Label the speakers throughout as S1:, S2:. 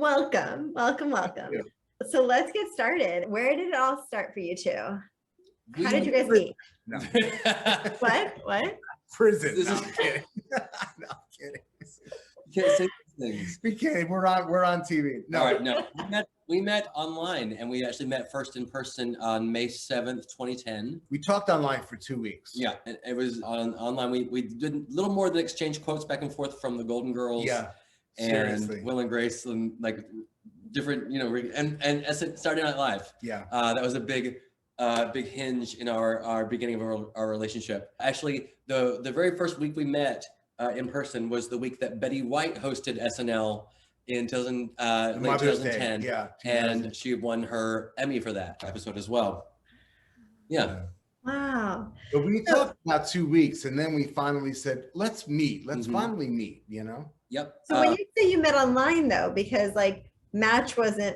S1: Welcome, welcome, welcome.
S2: Yeah.
S1: So let's get started. Where did it all start for you two? How did you guys meet?
S2: No.
S1: What?
S2: Prison. No, I'm kidding. No, I'm kidding.
S3: You can't say these things.
S2: We can't. We're on TV. No.
S3: All right, no. We met online, and we actually met first in person on May 7th, 2010.
S2: We talked online for 2 weeks.
S3: Yeah, and it was online. We did a little more than exchange quotes back and forth from the Golden Girls.
S2: Yeah.
S3: And
S2: Seriously.
S3: Will and Grace, and like different, and Saturday Night Live.
S2: Yeah.
S3: That was a big hinge in our beginning of our relationship. Actually, the very first week we met in person was the week that Betty White hosted SNL in late 2010.
S2: Yeah.
S3: And she won her Emmy for that episode as well. Yeah.
S1: Wow.
S2: But we talked about 2 weeks, and then we finally said, "Let's meet. Let's
S3: Mhm.
S2: finally meet."
S3: Yep.
S1: So when you say you met online though, because like Match was a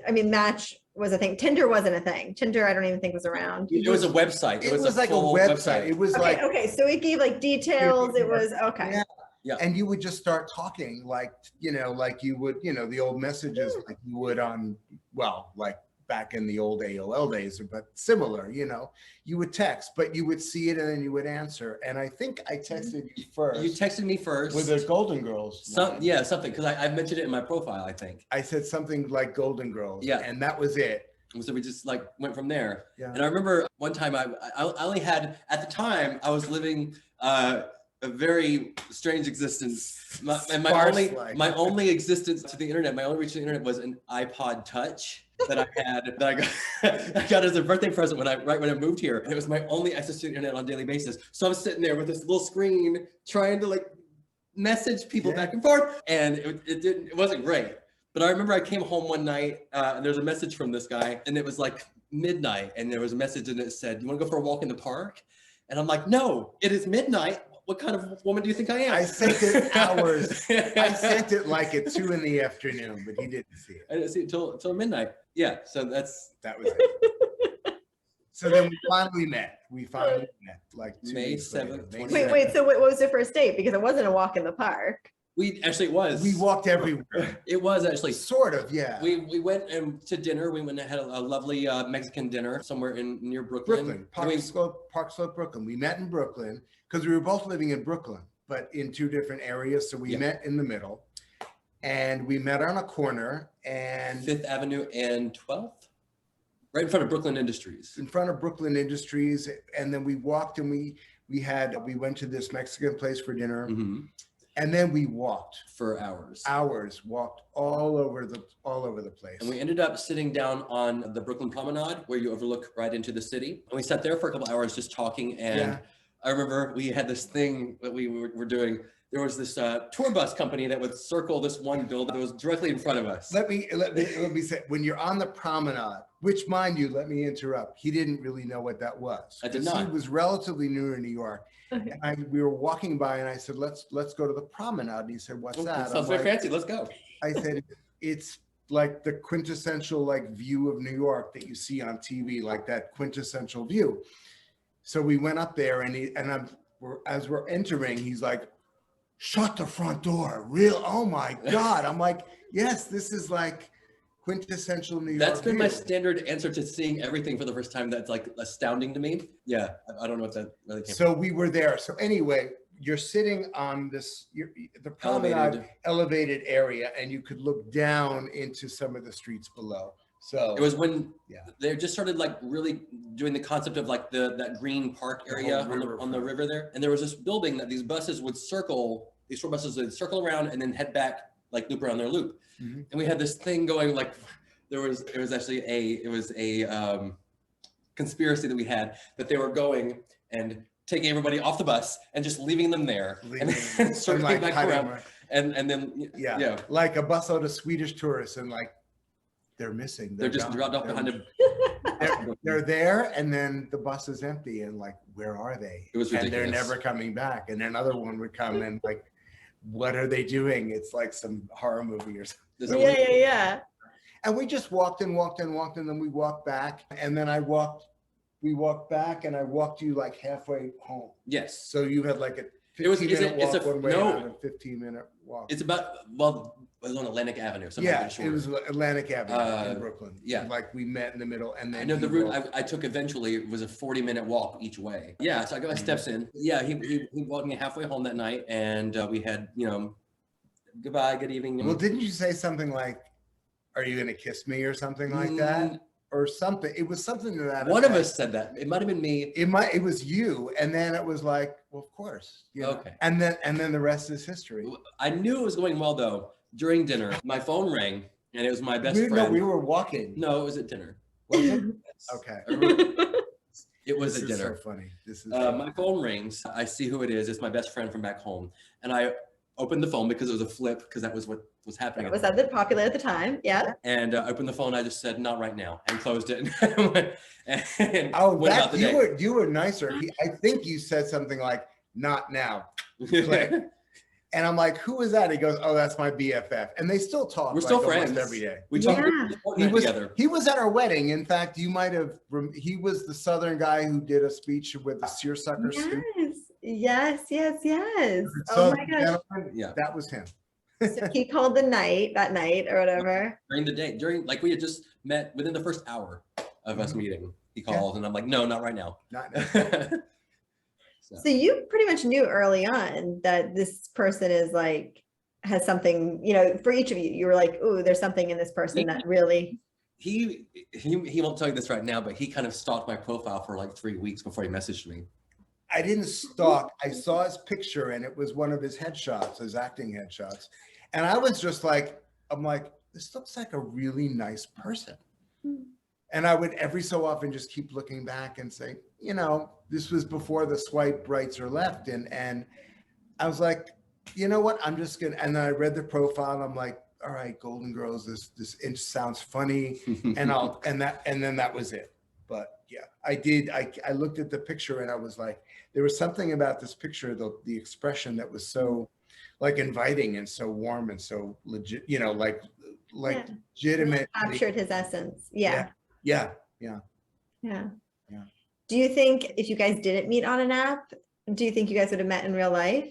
S1: thing. Tinder wasn't a thing. Tinder, I don't even think was around.
S3: It was a website.
S2: It was like a website. It was
S1: Okay, so it gave like details. It was okay.
S2: Yeah.
S3: Yeah.
S2: And you would just start talking like you would, the old messages like you would on, like back in the old AOL days, but similar, you would text, but you would see it and then you would answer. And I think I texted you first.
S3: You texted me first.
S2: With the Golden Girls.
S3: Something, because I mentioned it in my profile, I think.
S2: I said something like Golden Girls.
S3: Yeah.
S2: And that was it.
S3: So we just like went from there.
S2: Yeah.
S3: And I remember one time I only had, at the time, I was living a very strange existence. My only existence to the internet, my only reach to the internet was an iPod Touch that I got as a birthday present right when I moved here. And it was my only access to the internet on a daily basis. So I'm sitting there with this little screen trying to like message people back and forth, and it wasn't great. But I remember I came home one night and there's a message from this guy, and it was like midnight, and there was a message and it said, "You want to go for a walk in the park?" And I'm like, "No, it is midnight. What kind of woman do you think I am?"
S2: I sent it hours. I sent it like at 2 p.m, but he didn't see it.
S3: I didn't see it till midnight. Yeah, so that
S2: was it. So then we finally met. Like 2
S3: May
S2: weeks later.
S3: 7th.
S1: Wait. So what was the first date? Because it wasn't a walk in the park.
S3: It was.
S2: We walked everywhere.
S3: It was actually.
S2: Sort of, yeah.
S3: We went to dinner. We went and had a lovely Mexican dinner somewhere near Brooklyn.
S2: Park Slope, Brooklyn. We met in Brooklyn because we were both living in Brooklyn, but in two different areas. So we met in the middle, and we met on a corner and
S3: 5th Avenue and 12th, right in front of Brooklyn Industries.
S2: In front of Brooklyn Industries, and then we walked and we went to this Mexican place for dinner.
S3: Mm-hmm.
S2: And then we walked
S3: for hours.
S2: Walked all over the place.
S3: And we ended up sitting down on the Brooklyn Promenade, where you overlook right into the city. And we sat there for a couple hours just talking. And I remember we had this thing that we were doing. There was this tour bus company that would circle this one building that was directly in front of us.
S2: Let me say, when you're on the promenade, which, mind you, let me interrupt, he didn't really know what that was.
S3: I did not.
S2: He was relatively new in New York.
S1: Okay.
S2: And we were walking by and I said, let's go to the promenade. And he said, "What's that?"
S3: Sounds very fancy. Let's go.
S2: I said, "It's like the quintessential like view of New York that you see on TV, like that quintessential view." So we went up there as we're entering, he's like, "Shut the front door." Real, oh my God. I'm like, yes, this is like quintessential New York.
S3: That's been my
S2: view.
S3: standard answer to seeing everything for the first time. That's like astounding to me. Yeah, I don't know what that really came
S2: So we were there. So anyway, you're sitting on the promenade elevated area, and you could look down into some of the streets below. So
S3: it was when they just started like really doing the concept of like that green park area on the river there. And there was this building that these buses would circle, these tour buses would circle around and then head back, like loop around their loop. Mm-hmm. And we had this thing going, like it was a conspiracy that we had, that they were going and taking everybody off the bus and just leaving them there and then circling back around. And then
S2: like a busload of Swedish tourists, and like they're missing.
S3: They're just dropped off behind them.
S2: They're there, and then the bus is empty, and like, where are they?
S3: It was ridiculous.
S2: And they're never coming back. And another one would come and like, what are they doing? It's like some horror movie or something.
S1: Yeah.
S2: And we just walked and then we walked back, and then we walked back, and I walked you like halfway home.
S3: Yes.
S2: So you had like a 15-minute walk one way and a 15-minute walk.
S3: It's about, was on Atlantic Avenue. So
S2: Yeah, it was Atlantic Avenue in Brooklyn.
S3: Yeah.
S2: Like we met in the middle and then
S3: I know the route I took eventually was a 40-minute walk each way. Yeah, so I got my steps in. Yeah, he walked me halfway home that night and we had, you know, goodbye, good evening.
S2: Well, didn't you say something like, are you going to kiss me or something like that? Or something. It was something to that
S3: One of us said that. It might have been me.
S2: It was you. And then it was like, well, of course. You know?
S3: Okay.
S2: And then the rest is history.
S3: I knew it was going well though. During dinner, my phone rang and it was my best friend.
S2: No, we were walking.
S3: No, it was at dinner.
S2: Was it? Okay.
S3: It was at dinner.
S2: This is so funny. This is
S3: my phone rings. I see who it is. It's my best friend from back home. And I opened the phone because it was a flip because that was what was happening.
S1: It was popular at the time. Yeah.
S3: And I opened the phone. I just said, not right now, and closed it. And
S2: you were nicer. I think you said something like, not now. Click. And I'm like, who is that? He goes, oh, that's my BFF. And they still talk.
S3: We're still friends
S2: every day.
S3: We talk together.
S2: He was at our wedding. In fact, you might have, he was the Southern guy who did a speech with the seersucker suit.
S1: Yes.
S2: So,
S1: oh my gosh.
S2: Yeah, that was him.
S1: So he called that night or whatever.
S3: During the day, like we had just met within the first hour of us meeting. He called and I'm like, no, not right now.
S2: Not now.
S1: So you pretty much knew early on that this person is like, has something, you know, for each of you, you were like, ooh, there's something in this person that really.
S3: He won't tell you this right now, but he kind of stalked my profile for like 3 weeks before he messaged me.
S2: I didn't stalk. I saw his picture and it was one of his headshots, his acting headshots. And I was just like, I'm like, this looks like a really nice person. And I would every so often just keep looking back and say, you know, this was before the swipe rights or left. And I was like, you know what, I'm just gonna, and then I read the profile and I'm like, all right, Golden Girls, this inch sounds funny. And then that was it. But yeah, I looked at the picture and I was like, there was something about this picture, the expression that was so like inviting and so warm and so legit, you know, like legitimate.
S1: Captured his essence. Yeah. Do you think if you guys didn't meet on an app, do you think you guys would have met in real life?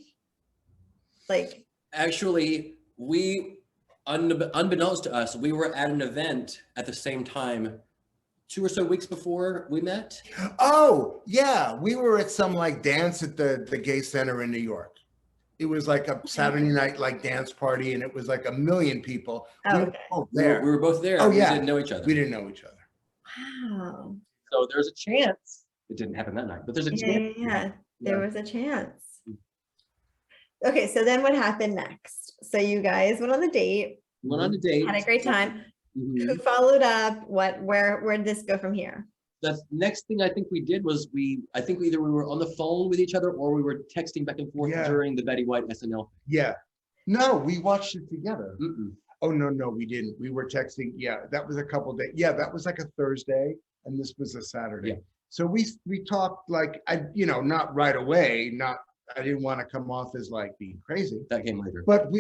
S1: Like,
S3: actually, we, unbeknownst to us, we were at an event at the same time 2 or so weeks before we met.
S2: Oh yeah, we were at some like dance at the Gay Center in New York. It was like a Saturday night like dance party, and it was like 1 million people.
S1: Oh,
S2: we
S1: okay.
S2: were both there.
S3: We were both there.
S2: Oh yeah,
S3: we didn't know each other.
S2: We didn't know each other.
S1: Wow.
S3: So there's a chance it didn't happen that night, but there's a chance.
S1: Yeah, there was a chance. Okay, so then what happened next? So you guys went on the date.
S3: Went on a date.
S1: Had a great time. Who followed up? Where did this go from here?
S3: The next thing I think we did was I think either we were on the phone with each other or we were texting back and forth during the Betty White SNL.
S2: Yeah. No, we watched it together.
S3: Mm-mm.
S2: Oh no, we didn't. We were texting. Yeah, that was a couple days. Yeah, that was like a Thursday, and this was a Saturday. Yeah. So we talked like not right away. I didn't want to come off as like being crazy.
S3: That came later.
S2: But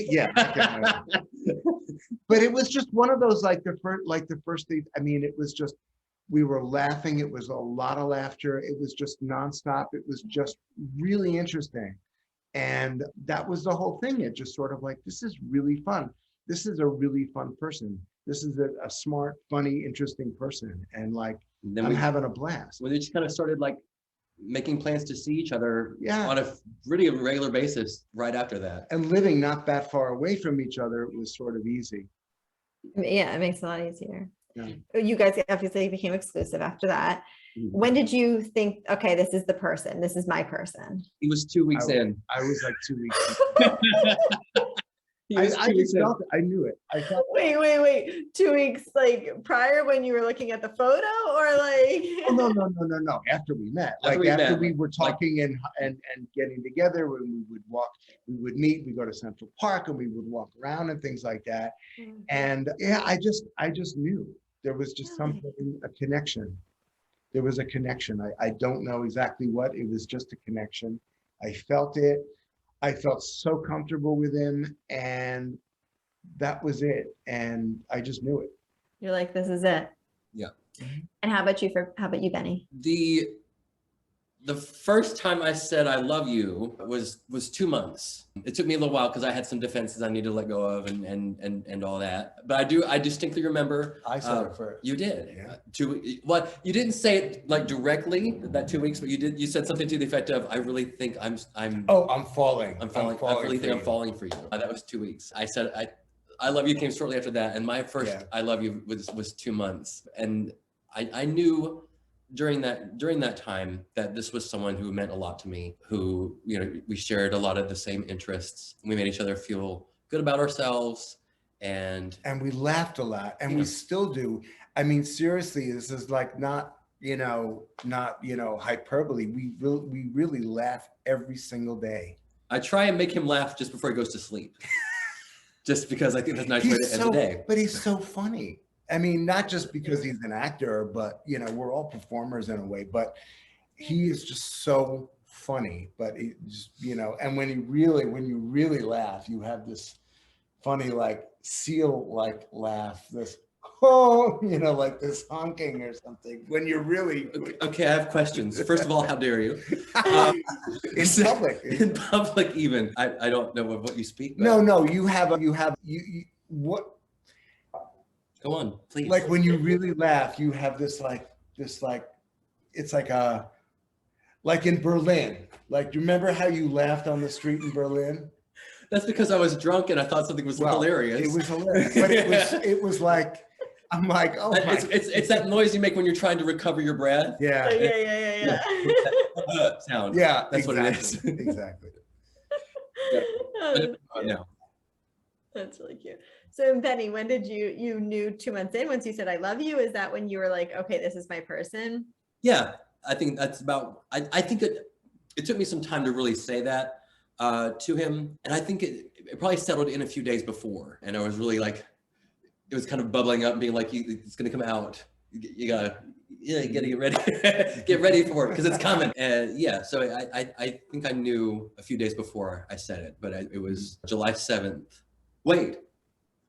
S2: but it was just one of those like the first thing. I mean, it was just, we were laughing. It was a lot of laughter. It was just nonstop. It was just really interesting. And that was the whole thing. It just sort of like, this is really fun. This is a really fun person. This is a smart, funny, interesting person. And like, I'm having a blast.
S3: We just kind of started like making plans to see each other on a really regular basis right after that.
S2: And living not that far away from each other, it was sort of easy.
S1: Yeah, it makes it a lot easier.
S2: Yeah.
S1: You guys obviously became exclusive after that.
S3: Mm-hmm.
S1: When did you think, okay, this is the person, this is my person?
S3: He was 2 weeks in.
S2: I was like 2 weeks I just felt it. I knew it. I felt
S1: wait 2 weeks like prior when you were looking at the photo or like
S2: oh, no after we met, after we were talking and getting together, when we would walk, we would meet, we go to Central Park and we would walk around and things like that. And yeah, I just knew there was just something, a connection. There was a connection. I don't know exactly what, it was just a connection. I felt it. I felt so comfortable with him, and that was it. And I just knew it.
S1: You're like, this is it.
S3: Yeah.
S1: And how about you, Benny?
S3: The first time I said I love you was 2 months. It took me a little while because I had some defenses I needed to let go of and all that. But I distinctly remember.
S2: I said it first.
S3: You did.
S2: Yeah.
S3: Well, you didn't say it like directly that 2 weeks, but you said something to the effect of, I really think I'm
S2: falling.
S3: I really think I'm falling for you. That was 2 weeks. I said I love you came shortly after that, and my first I love you was 2 months, and I knew during that time that this was someone who meant a lot to me, who, you know, we shared a lot of the same interests. We made each other feel good about ourselves, and
S2: we laughed a lot, and we still do. I mean, seriously, this is like not hyperbole. We really laugh every single day.
S3: I try and make him laugh just before he goes to sleep. Just because I think that's a nice way to end the day.
S2: But he's so funny. I mean, not just because he's an actor, but, you know, we're all performers in a way, but he is just so funny. But he just, you know, and when you really laugh, you have this funny, like seal like laugh, this, oh, you know, like this honking or something when you're really.
S3: Okay, I have questions. First of all, how dare you?
S2: In public.
S3: In public even. I don't know what you speak. But...
S2: No, you what?
S3: Go on, please.
S2: Like when you really laugh, you have this like, it's like in Berlin. Like, do you remember how you laughed on the street in Berlin?
S3: That's because I was drunk and I thought something was hilarious.
S2: It was hilarious, but it was like, I'm like, oh,
S3: it's that noise you make when you're trying to recover your breath.
S2: Yeah.
S3: Sound.
S2: Yeah,
S3: that's
S2: exactly,
S3: what it is.
S2: Exactly.
S3: Yeah.
S1: That's really cute. So Benny, when did you knew 2 months in, once you said I love you, is that when you were like, okay, this is my person?
S3: Yeah, I think that's about, I think it took me some time to really say that to him. And I think it probably settled in a few days before. And I was really like, it was kind of bubbling up and being like, it's going to come out. You gotta get ready, get ready for it because it's coming. And yeah, so I think I knew a few days before I said it, but it was July 7th. Wait,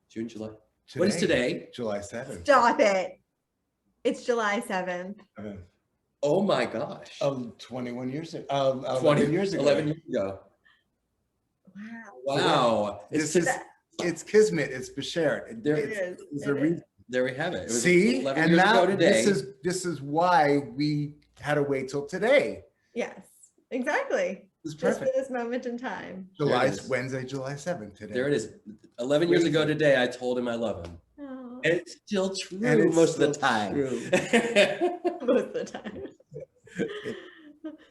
S3: June, July. Today, what is today?
S2: July 7th.
S1: Stop it. It's July 7th.
S3: Oh my gosh.
S2: 21 years ago. 11 years ago.
S3: 11 years ago. Wow.
S2: It's Kismet. It's Bashert.
S3: There we have it.
S2: See, and now this is why we had to wait till today.
S1: Yes, exactly. Just for this moment in time.
S2: Wednesday, July 7th today.
S3: There it is. 11 years ago today, I told him I love him.
S1: Oh.
S3: And it's still true most of the time.
S1: Most of the time.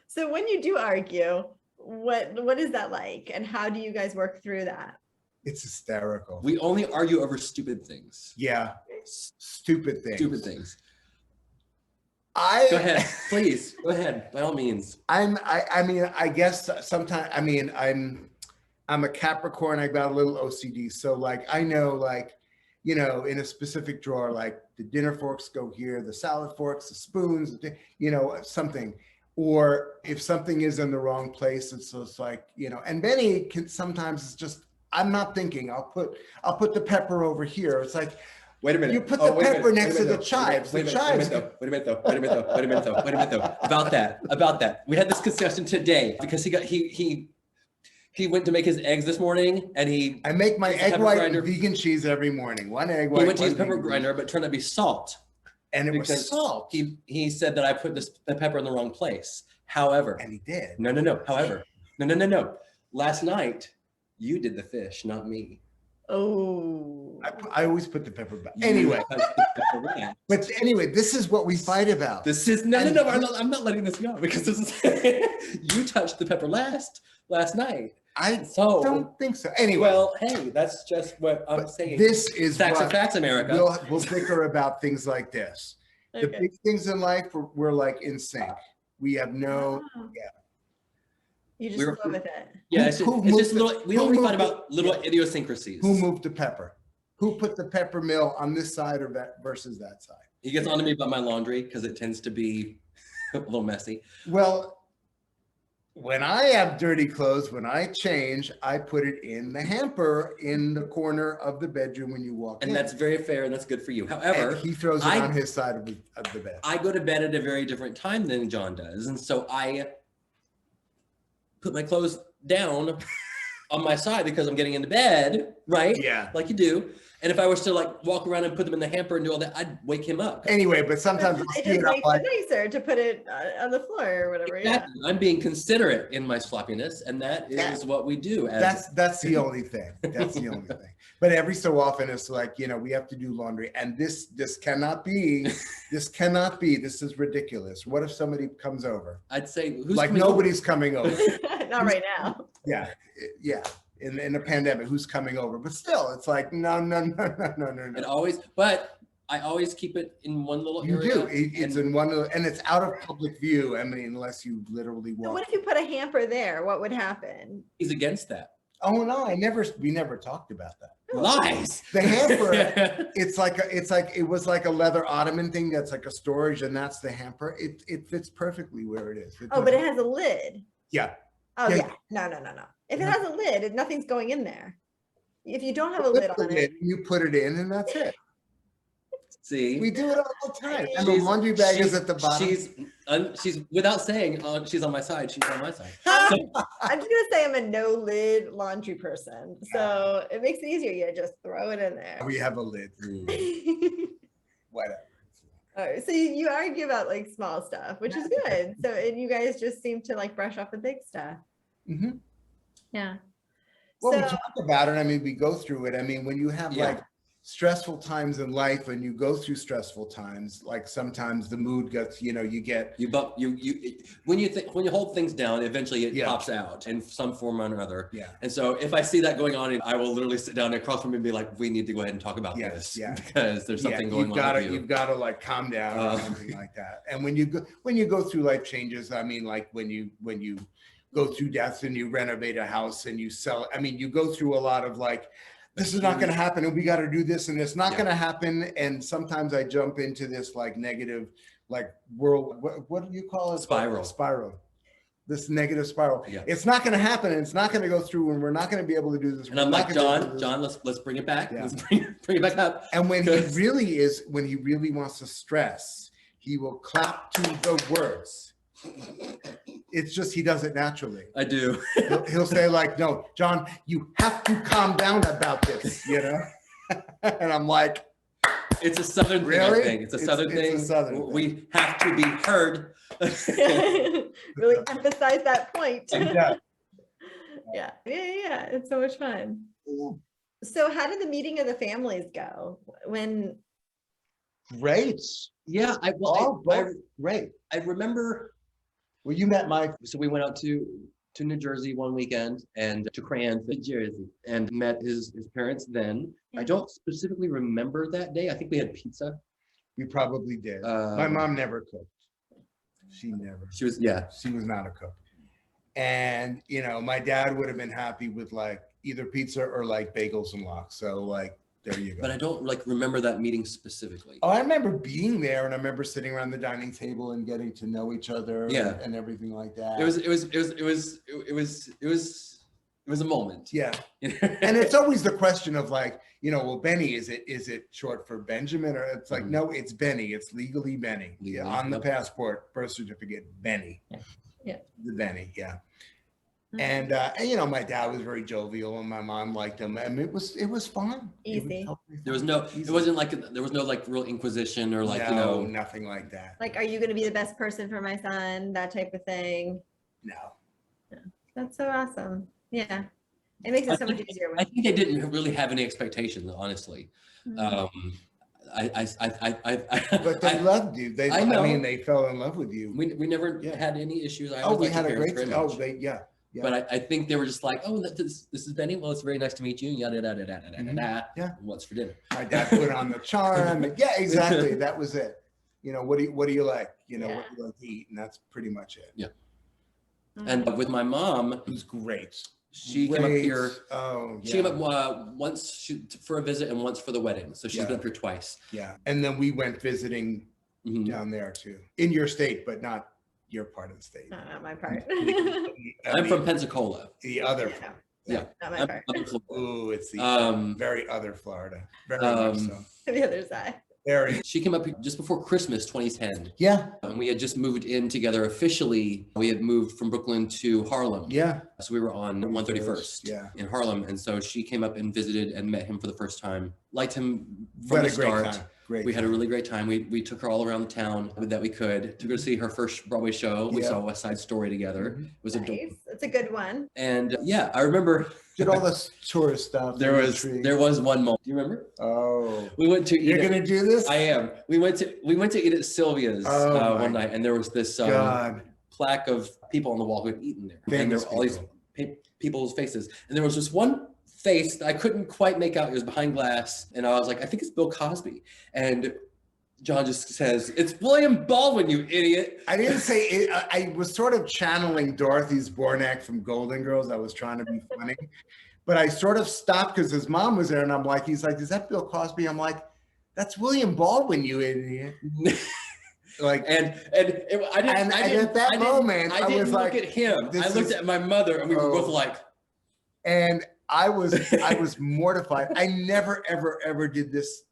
S1: So when you do argue, what is that like? And how do you guys work through that?
S2: It's hysterical.
S3: We only argue over stupid things.
S2: Yeah. Stupid things.
S3: Stupid things. Go ahead, please. Go ahead, by all means.
S2: I mean, I guess sometimes, I mean, I'm a Capricorn, I got a little OCD. So like, I know, like, you know, in a specific drawer, like the dinner forks go here, the salad forks, the spoons, you know, something. Or if something is in the wrong place, it's just like, you know, and Benny can sometimes, it's just, I'm not thinking, I'll put the pepper over here. It's like,
S3: wait a minute.
S2: You put the pepper next to the chives. Wait a minute
S3: though. About that. We had this discussion today because he went to make his eggs this morning and
S2: I make my egg white with vegan cheese every morning. One egg white.
S3: He went to use pepper grinder, but it turned out to be salt.
S2: And it was salt.
S3: He said that I put the pepper in the wrong place. However.
S2: And he did.
S3: No. However. No. Last night, you did the fish, not me.
S1: Oh.
S2: I always put the pepper back. Anyway. But anyway, this is what we fight about.
S3: This is no. I'm not letting this go because this is you touched the pepper last night.
S2: I don't think so. Anyway.
S3: Well, hey, that's just what I'm saying.
S2: This is
S3: facts are facts, America.
S2: We'll bicker about things like this. Okay. The big things in life, we're like in sync. We have no,
S1: You just go with it.
S3: Yeah, it's just little. We only fight about little idiosyncrasies.
S2: Who moved the pepper? Who put the pepper mill on this side or that versus that side?
S3: He gets on to me about my laundry because it tends to be a little messy.
S2: Well, when I have dirty clothes, when I change, I put it in the hamper in the corner of the bedroom when you walk in.
S3: And that's very fair, and that's good for you. However,
S2: and he throws it on his side of the bed.
S3: I go to bed at a very different time than John does, and so I put my clothes down on my side because I'm getting into bed, right?
S2: Yeah.
S3: Like you do. And if I was to like walk around and put them in the hamper and do all that, I'd wake him up.
S2: Anyway, but sometimes
S1: it just makes it nicer to put it on the floor or whatever.
S3: Exactly. Yeah. I'm being considerate in my sloppiness, and that is what we do.
S2: That's the only thing. That's the only thing. But every so often it's like, we have to do laundry, and this cannot be. This cannot be. This is ridiculous. What if somebody comes over?
S3: I'd say who's
S2: like nobody's coming over.
S1: Not right now.
S2: Yeah. In a pandemic, who's coming over? But still, it's like no.
S3: It always, but I always keep it in one little area.
S2: You do. It's in one little, and it's out of public view. I mean, unless you literally walk.
S1: So what if you put a hamper there? What would happen?
S3: He's against that.
S2: Oh no, we never talked about that.
S3: Lies.
S2: The hamper, it was like a leather ottoman thing that's like a storage, and that's the hamper. It fits perfectly where it is.
S1: But it has a lid.
S2: Yeah.
S1: Oh yeah. No. If it has a lid, nothing's going in there. If you don't have a lid on it,
S2: you put it in, and that's it.
S3: See,
S2: we do it all the time. And the laundry bag is at the bottom.
S3: She's without saying she's on my side. She's on my side.
S1: I'm just gonna say I'm a no lid laundry person, so it makes it easier. You just throw it in there.
S2: We have a lid. Whatever.
S1: All right, so you argue about like small stuff, which is good. So and you guys just seem to like brush off the big stuff.
S2: Mm-hmm.
S1: Yeah.
S2: Well, we talk about it. I mean, we go through it. I mean, when you have like stressful times in life, and you go through stressful times, like sometimes the mood gets, when you hold things down, eventually it pops out in some form or another. Yeah. And so if I see that going on, I will literally sit down across from him and be like, we need to go ahead and talk about this. Yeah. Because there's something going on with you. You've got to like calm down or something like that. And when you go through life changes, I mean, like when you go through deaths and you renovate a house and you sell it. I mean, you go through a lot of like, this is not going to happen, and we got to do this, and it's not going to happen. And sometimes I jump into this like negative, like world. What do you call it? Spiral. This negative spiral. Yeah. It's not going to happen, and it's not going to go through, and we're not going to be able to do this.
S3: And I'm like, John, let's bring it back. Yeah. Let's bring it back up.
S2: And when he really wants to stress, he will clap to the words. It's just he does it naturally.
S3: I do.
S2: He'll say like, no, John, you have to calm down about this, And I'm like,
S3: it's a Southern thing, I think. It's a Southern thing. We have to be heard.
S1: Really emphasize that point. Yeah. It's so much fun. Yeah. So how did the meeting of the families go?
S2: Great.
S3: Yeah,
S2: great.
S3: I remember.
S2: Well, you met
S3: so we went out to New Jersey one weekend and to Cranston, New Jersey, and met his parents then. I don't specifically remember that day. I think we had pizza.
S2: We probably did. My mom never cooked. She was not a cook. And, my dad would have been happy with like either pizza or like bagels and lox. So like, there you go.
S3: But I don't like remember that meeting specifically.
S2: Oh, I remember being there, and I remember sitting around the dining table and getting to know each other and everything like that.
S3: It was a moment.
S2: Yeah. And it's always the question of like, well, Benny, is it short for Benjamin? Or it's like, no, it's Benny. It's legally Benny. On the passport, birth certificate, Benny.
S1: Yeah.
S2: The Benny, yeah. And my dad was very jovial, and my mom liked him, and it was fun.
S1: Easy.
S3: There was no real inquisition or like
S2: nothing like that.
S1: Like, are you going to be the best person for my son? That type of thing.
S2: No.
S1: That's so awesome. Yeah, it makes it so much easier.
S3: I think they didn't really have any expectations, honestly.
S1: Mm-hmm.
S2: But they loved you. I mean, they fell in love with you.
S3: We never had any issues.
S2: We had a great. Yeah.
S3: But I think they were just like, oh, this is Benny. Well, it's very nice to meet you. Yada yada yada yada yada. Yeah. What's for dinner?
S2: My dad put on the charm. Yeah, exactly. That was it. What do you like? What do you like to eat? And that's pretty much it.
S3: Yeah. And with my mom,
S2: it was great.
S3: She came up here.
S2: Oh, yeah.
S3: She came up once for a visit and once for the wedding. So she's been up here twice.
S2: Yeah. And then we went visiting down there too, in your state, but not your part of the state.
S1: No, not my part.
S3: I'm from Pensacola.
S2: The other.
S3: Yeah.
S1: Not my part.
S2: Ooh, it's the very other Florida. Very much so.
S1: The other side.
S2: Very.
S3: She came up just before Christmas 2010.
S2: Yeah.
S3: And we had just moved in together officially. We had moved from Brooklyn to Harlem.
S2: Yeah.
S3: So we were on 131st in Harlem. And so she came up and visited and met him for the first time. Liked him from the start. We had a really great time. We took her all around the town that we could. Took her to see her first Broadway show. We saw West Side Story together. It was
S1: nice. It's a good one.
S3: And yeah, I remember
S2: did all this tourist stuff.
S3: There was one moment. Do you remember?
S2: Oh.
S3: We went to eat.
S2: You're gonna do this?
S3: I am. We went to eat at Sylvia's one night, and there was this plaque of people on the wall who had eaten there. And there were all these people's faces. And there was this one face that I couldn't quite make out. It was behind glass. And I was like, I think it's Bill Cosby. And Jon just says, "It's William Baldwin, you idiot."
S2: I didn't say it. I was sort of channeling Dorothy Zbornak from Golden Girls. I was trying to be funny, but I sort of stopped because his mom was there, and I'm like, he's like, "Is that Bill Cosby?" I'm like, "That's William Baldwin, you idiot." Like,
S3: I didn't
S2: at that moment,
S3: I didn't
S2: was
S3: look
S2: like,
S3: at him. I looked at my mother, and we were both like,
S2: and I was mortified. I never, ever did this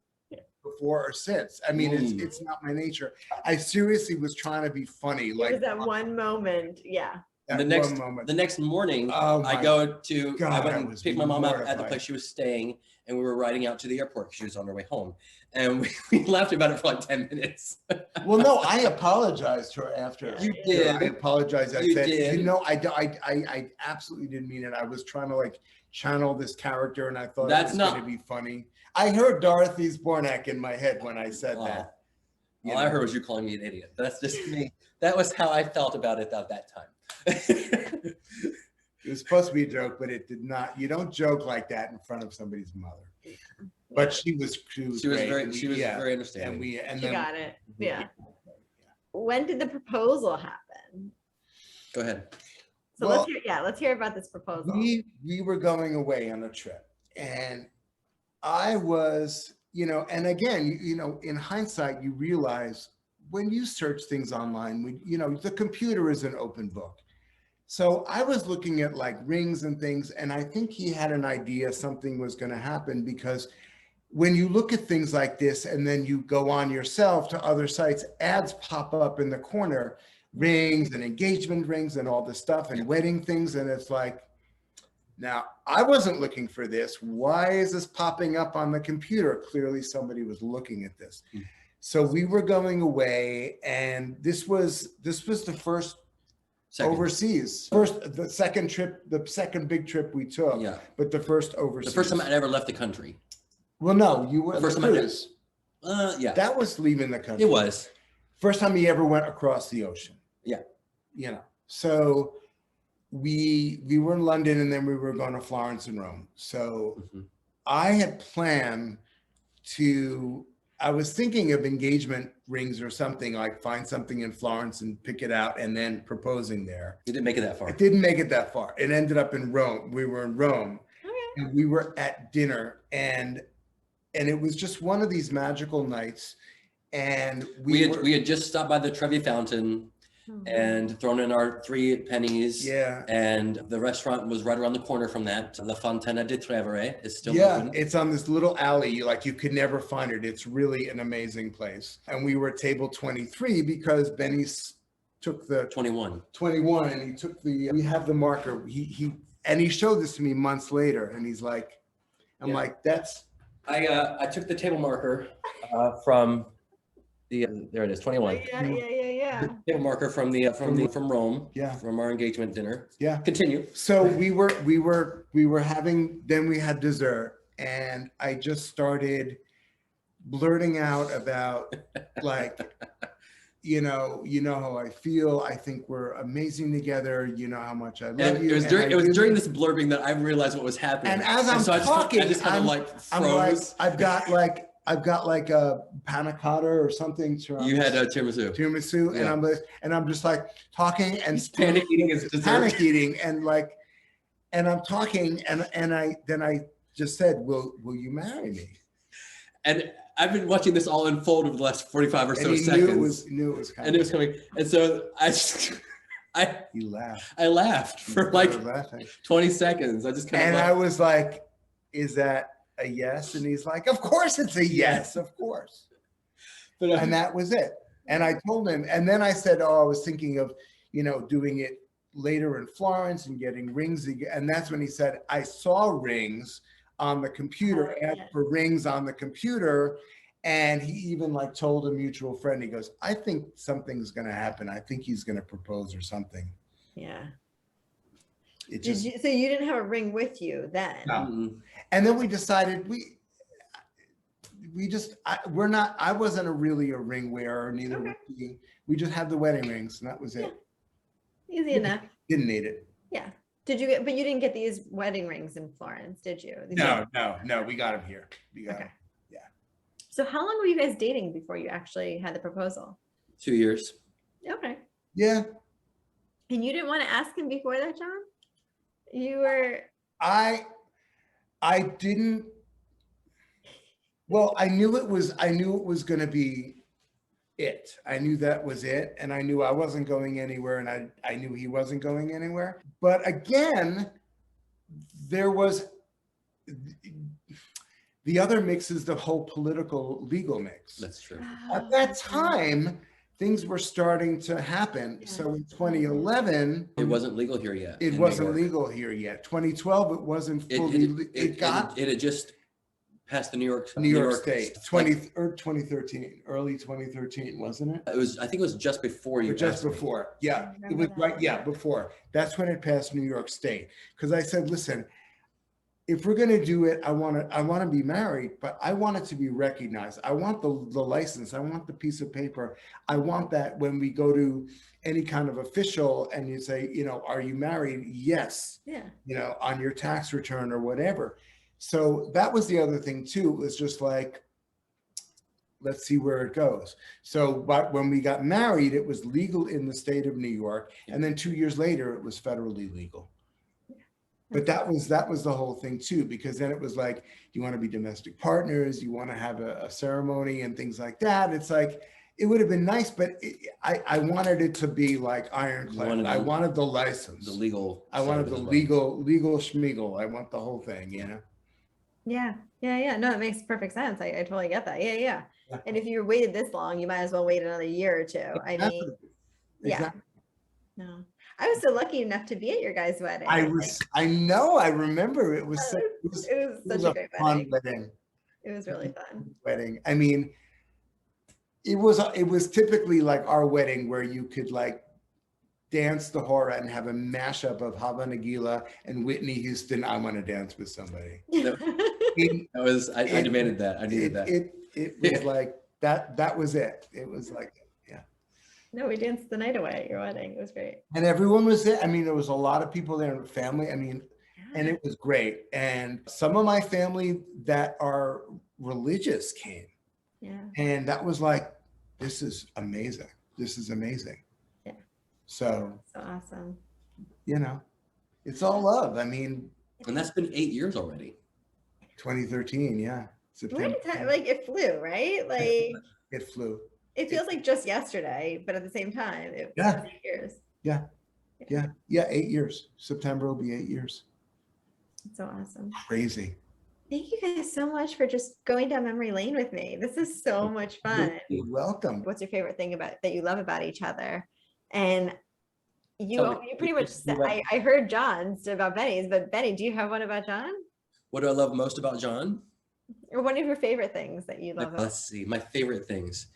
S2: before or since. I mean, it's not my nature. I seriously was trying to be funny. Like,
S1: it was that one moment. Yeah.
S3: The next morning, I went and picked my mom up at the place she was staying, and we were riding out to the airport because she was on her way home. And we laughed about it for like 10 minutes.
S2: Well, no, I apologized to her after.
S3: You did.
S2: I apologized. I said,
S3: did.
S2: I absolutely didn't mean it. I was trying to like channel this character, and I thought it was going to be funny. I heard Dorothy Zbornak in my head when I said that.
S3: All I heard was you calling me an idiot. That's just me. That was how I felt about it at that time.
S2: It was supposed to be a joke, but it did not. You don't joke like that in front of somebody's mother. But she was very understanding. And
S1: she got it. Yeah. When did the proposal happen?
S3: Go ahead.
S1: So let's hear about this proposal.
S2: We were going away on a trip, and I was, and again, in hindsight, you realize when you search things online, the computer is an open book. So I was looking at like rings and things, and I think he had an idea something was going to happen, because when you look at things like this and then you go on yourself to other sites, ads pop up in the corner, rings and engagement rings and all this stuff and wedding things. And it's like, now I wasn't looking for this. Why is this popping up on the computer? Clearly somebody was looking at this. So we were going away, and this was the first overseas. The second big trip we took, but the first overseas.
S3: The first time I ever left the country.
S2: Well, no, you were
S3: the first time
S2: that was leaving the country.
S3: It was.
S2: First time he ever went across the ocean.
S3: Yeah.
S2: So we were in London, and then we were going to Florence and Rome. So I had planned I was thinking of engagement rings or something, like find something in Florence and pick it out and then proposing there.
S3: It didn't make it that far.
S2: It didn't make it that far. It ended up in Rome. We were in Rome, and we were at dinner, and it was just one of these magical nights. And we had
S3: just stopped by the Trevi Fountain and thrown in our 3 pennies.
S2: Yeah.
S3: And the restaurant was right around the corner from that. La Fontana di Trevi is still open.
S2: It's on this little alley. You could never find it. It's really an amazing place. And we were at table 23 because Benny took the 21, and he took we have the marker. He showed this to me months later, and he's like, I'm like, that's.
S3: I took the table marker from there it is, 21.
S1: Yeah.
S3: Table marker from Rome.
S2: Yeah.
S3: From our engagement dinner.
S2: Yeah.
S3: Continue.
S2: So we were having, then we had dessert, and I just started blurting out about like, how I feel. I think we're amazing together. You know how much I love you.
S3: It was during this blurbing that I realized what was happening.
S2: And as I'm talking,
S3: I just kind of like froze.
S2: I'm like, I've got like a panna cotta or something.
S3: You had tiramisu.
S2: Yeah. And I'm just like talking and
S3: panic eating is dessert.
S2: Panic eating and I'm talking and I just said, will you marry me?
S3: And I've been watching this all unfold over the last 45 or so
S2: And he
S3: seconds.
S2: knew it was coming.
S3: And it was coming. And so
S2: He laughed.
S3: I laughed for
S2: He
S3: like
S2: started laughing.
S3: 20 seconds. I just kind
S2: And
S3: of
S2: I was like, is that a yes? And he's like, of course it's a yes, of course.
S3: but,
S2: And that was it. And I told him, and then I said, oh, I was thinking of, doing it later in Florence and getting rings again. And that's when he said, I saw rings on the computer, asked for rings on the computer. And he even like told a mutual friend, he goes, I think something's going to happen. I think he's going to propose or something.
S1: Yeah.
S2: It just,
S1: So you didn't have a ring with you then?
S2: no. And then we decided I wasn't really a ring wearer, neither was he. We just had the wedding rings and that was it.
S1: Yeah. Easy enough.
S2: Didn't need it.
S1: Yeah. But you didn't get these wedding rings in Florence, did you?
S2: No, we got them here. We got them. Yeah.
S1: So how long were you guys dating before you actually had the proposal?
S3: 2 years.
S1: Okay.
S2: Yeah.
S1: And you didn't want to ask him before that, Jon? You were.
S2: I didn't. Well, I knew it was going to be it. I knew that was it. And I knew I wasn't going anywhere and I knew he wasn't going anywhere. But again, there was the other mix is the whole political legal mix.
S3: That's true.
S2: At that time, things were starting to happen.
S1: Yeah.
S2: So in 2011,
S3: It wasn't legal here yet.
S2: it
S3: in
S2: wasn't
S3: New York.
S2: legal here yet. 2012, it wasn't fully.
S3: It had just passed the New York
S2: State. 2013, early 2013, wasn't it?
S3: It was. I think it was just before you.
S2: Just
S3: asked me.
S2: before. Yeah,
S1: I
S2: it was
S1: remember
S2: right.
S1: that.
S2: Yeah, before. That's when it passed New York State. Because I said, listen, if we're going to do it, I want to be married, but I want it to be recognized. I want the license. I want the piece of paper. I want that when we go to any kind of official and you say, are you married? Yes.
S1: Yeah.
S2: On your tax return or whatever. So that was the other thing too. It was just like, let's see where it goes. So, but when we got married, it was legal in the state of New York. And then 2 years later, it was federally legal. But that was the whole thing too, because then it was like, you want to be domestic partners, you want to have a ceremony and things like that. It's like, it would have been nice, but I wanted it to be like ironclad. I wanted the license.
S3: The legal.
S2: I wanted the legal schmiegel. I want the whole thing,
S1: Yeah. No, it makes perfect sense. I totally get that. Yeah. And if you waited this long, you might as well wait another year or two. I mean, yeah. No, I was so lucky enough to be at your guys' wedding.
S2: I know. I remember it was such
S1: a great
S2: fun wedding.
S1: It was really fun.
S2: Wedding. I mean, it was typically like our wedding where you could like dance the hora and have a mashup of Hava Nagila and Whitney Houston. I want to dance with somebody.
S3: I demanded that. I needed that.
S2: It was like that. That was it. It was like, yeah.
S1: No, we danced the night away at your wedding. It was great.
S2: And everyone was there. I mean, there was a lot of people there, family. I mean, and it was great. And some of my family that are religious came.
S1: Yeah.
S2: And that was like, this is amazing. This is amazing.
S1: Yeah.
S2: So
S1: awesome.
S2: It's all love. I mean,
S3: and that's been 8 years already.
S2: 2013, yeah. September.
S1: Like it flew, right? Like
S2: it flew.
S1: It feels like just yesterday, but at the same time, it was 8 years.
S2: Yeah. 8 years. September will be 8 years.
S1: It's so awesome.
S2: Crazy.
S1: Thank you guys so much for just going down memory lane with me. This is so much fun.
S2: You're welcome.
S1: What's your favorite thing that you love about each other? And you pretty much said, I heard Jon's about Benny's, but Benny, do you have one about Jon?
S3: What do I love most about Jon?
S1: Or one of your favorite things that you love?
S3: Let's see, my favorite things.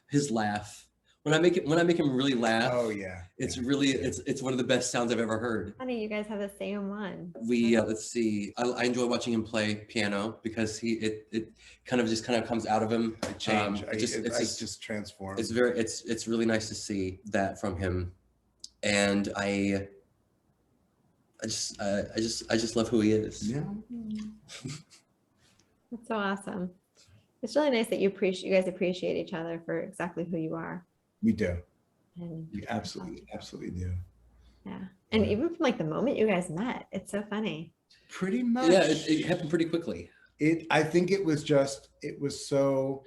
S3: His laugh. When I make him really laugh.
S2: Oh yeah.
S3: It's really it's one of the best sounds I've ever heard.
S1: Funny, you guys have the same one.
S3: Let's see. I enjoy watching him play piano because it kind of comes out of him.
S2: It changed. It just transformed.
S3: It's really nice to see that from him, and I just love who he is.
S2: Yeah.
S1: That's so awesome. It's really nice that you guys appreciate each other for exactly who you are.
S2: We do.
S1: And
S2: we absolutely do.
S1: Yeah. And even from like the moment you guys met, it's so funny.
S2: Pretty much.
S3: Yeah, it happened pretty quickly.
S2: I think it was so,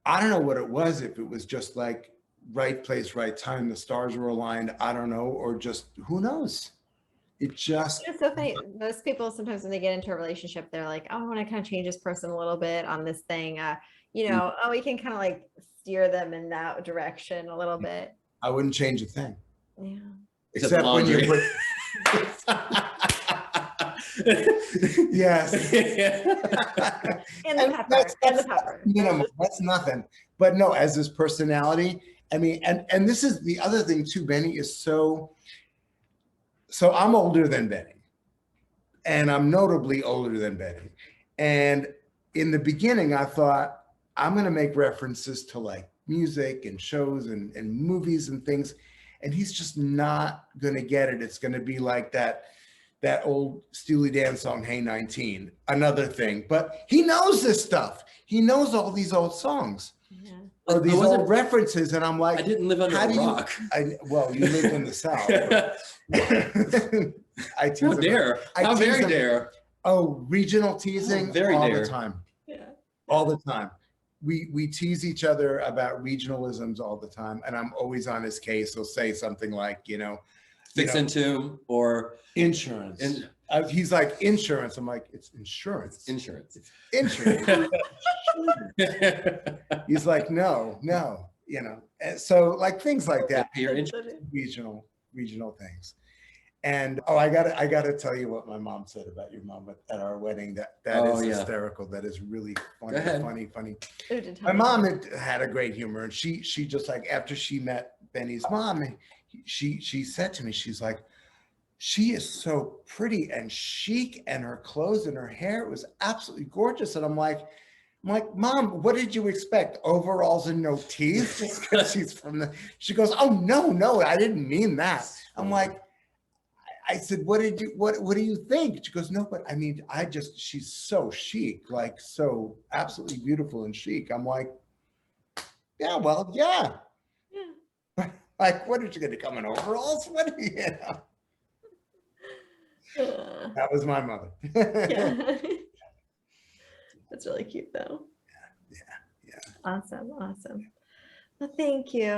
S2: I don't know what it was, if it was just like right place, right time, the stars were aligned, I don't know, or just, who knows? It just,
S1: It's so funny. Most people sometimes when they get into a relationship, they're like, "Oh, I want to kind of change this person a little bit on this thing." Oh, we can kind of like steer them in that direction a little bit.
S2: I wouldn't change a thing.
S1: Yeah.
S2: Except when you put. Yes.
S1: And the pepper. And the pepper.
S2: Minimum. That's nothing. But no, as his personality, I mean, and this is the other thing too, Benny is so I'm older than Benny. And I'm notably older than Benny. And in the beginning, I thought, I'm going to make references to like music and shows and movies and things. And he's just not going to get it. It's going to be like that old Steely Dan song, Hey 19, another thing. But he knows this stuff. He knows all these old songs. Yeah. Or these old references. And I'm like,
S3: I didn't live under a rock.
S2: Well, you lived in the South.
S3: How dare. How very dare.
S2: Oh, regional teasing all the time.
S1: Yeah.
S2: All the time. We tease each other about regionalisms all the time, and I'm always on his case. He'll say something like,
S3: 6 and 2 or
S2: insurance. He's like, insurance. I'm like, it's insurance.
S3: Insurance.
S2: It's insurance. He's like, no. And so like things like that. Regional things. And I gotta tell you what my mom said about your mom at our wedding. That is hysterical. That is really funny. My mom had a great humor, and she just like, after she met Benny's mom, she said to me, she's like, she is so pretty and chic, and her clothes and her hair was absolutely gorgeous. And I'm like, Mom, what did you expect? Overalls and no teeth? Because she goes, oh no, I didn't mean that. I'm like, I said, what do you think? She goes, no, but I mean, she's so chic, like so absolutely beautiful and chic. I'm like, yeah, well, yeah. Like, what are you going to come in overalls? What are you know? That was my mother.
S1: Yeah. That's really cute though.
S2: Yeah.
S1: Awesome. Well, thank you.